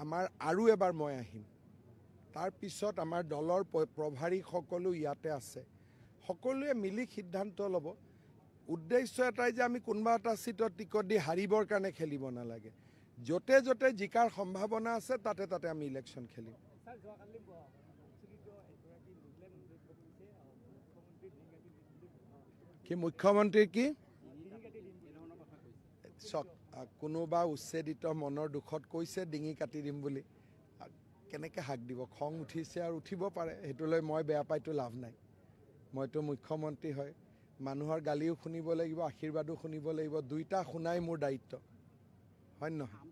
আমাৰ আৰু এবাৰ মই আহিম। তাৰ পিছত আমাৰ দলৰ প্ৰভাৰী সকলো ইয়াতে আছে, সকলোৱে মিলি সিদ্ধান্ত ল'ব। উদ্দেশ্য এটাই যে আমি কোনোবা এটা চিটত টিকট দি হাৰিবৰ কাৰণে খেলিব নালাগে। য'তে য'তে জিকাৰ সম্ভাৱনা আছে তাতে তাতে আমি ইলেকশ্যন খেলিম। কি মুখ্যমন্ত্ৰীৰ কি চক কোনোবা উচ্ছেদিত মনৰ দুখত কৈছে ডিঙি কাটি দিম বুলি, কেনেকৈ হাক দিব? খং উঠিছে আৰু উঠিব পাৰে, সেইটোলৈ মই বেয়া পাইতো লাভ নাই। মইতো মুখ্যমন্ত্ৰী হয়, মানুহৰ গালিও শুনিব লাগিব, আশীৰ্বাদো শুনিব লাগিব, দুইটা শুনাই মোৰ দায়িত্ব, হয় নহয়?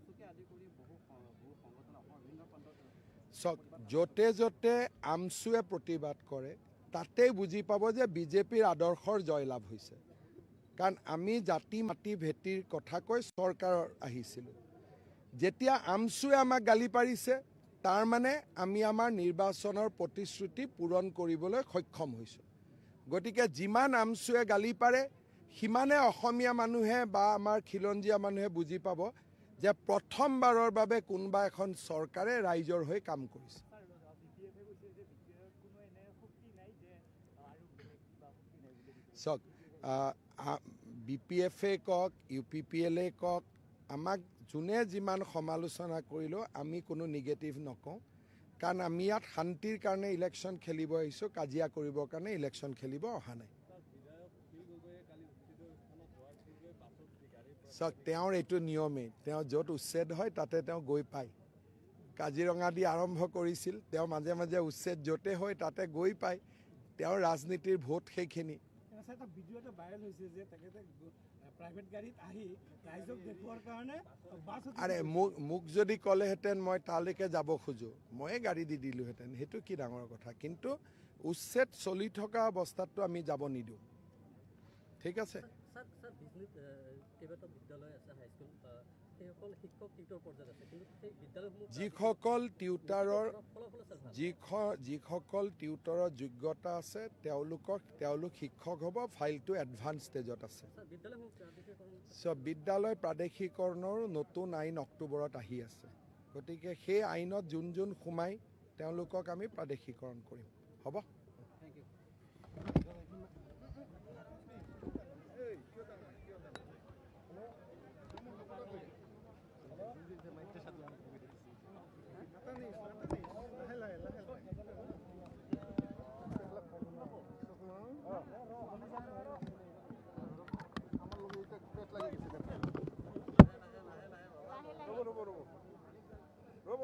চক য'তে য'তে আমচুৱে প্ৰতিবাদ কৰে তাতেই বুজি পাব যে বিজেপিৰ আদৰ্শৰ জয়লাভ হৈছে। কাৰণ আমি জাতি মাটি ভেটিৰ কথা কৈ চৰকাৰত আহিছিলোঁ। যেতিয়া আমচুৱে আমাক গালি পাৰিছে, তাৰ মানে আমি আমাৰ নিৰ্বাচনৰ প্ৰতিশ্ৰুতি পূৰণ কৰিবলৈ সক্ষম হৈছোঁ। গতিকে যিমান আমচুৱে গালি পাৰে সিমানে অসমীয়া মানুহে বা আমাৰ খিলঞ্জীয়া মানুহে বুজি পাব যে প্ৰথমবাৰৰ বাবে কোনোবা এখন চৰকাৰে ৰাইজৰ হৈ কাম কৰিছে। চাওক, BPF-এ কওক, UPPL-এ কওক, আমাক যোনে যিমান সমালোচনা কৰিলেও আমি কোনো নিগেটিভ নকওঁ। কাৰণ আমি ইয়াত শান্তিৰ কাৰণে ইলেকশ্যন খেলিব আহিছোঁ, কাজিয়া কৰিবৰ কাৰণে ইলেকশ্যন খেলিব অহা নাই। চাওক, তেওঁৰ এইটো নিয়মেই, তেওঁ য'ত উচ্ছেদ হয় তাতে তেওঁ গৈ পায়। কাজিৰঙা দি আৰম্ভ কৰিছিল, তেওঁ মাজে মাজে উচ্ছেদ য'তে হয় তাতে গৈ পায়। তেওঁৰ ৰাজনীতিৰ ভোট সেইখিনি। আৰে মোক যদি ক'লেহেঁতেন মই তালৈকে যাব খোজোঁ, ময়ে গাড়ী দি দিলোঁহেঁতেন, সেইটো কি ডাঙৰ কথা। কিন্তু উচ্ছেদ চলি থকা অৱস্থাততো আমি যাব নিদিওঁ, ঠিক আছে? যিসকল টিউটাৰৰ যোগ্যতা আছে তেওঁলোক শিক্ষক হ'ব। ফাইলটো এডভান্স ষ্টেজত আছে। বিদ্যালয় প্ৰাদেশিকৰণৰো নতুন আইন অক্টোবৰত আহি আছে। গতিকে সেই আইনত যোন সোমাই তেওঁলোকক আমি প্ৰাদেশিকৰণ কৰিম। হ'ব? ৰ'ব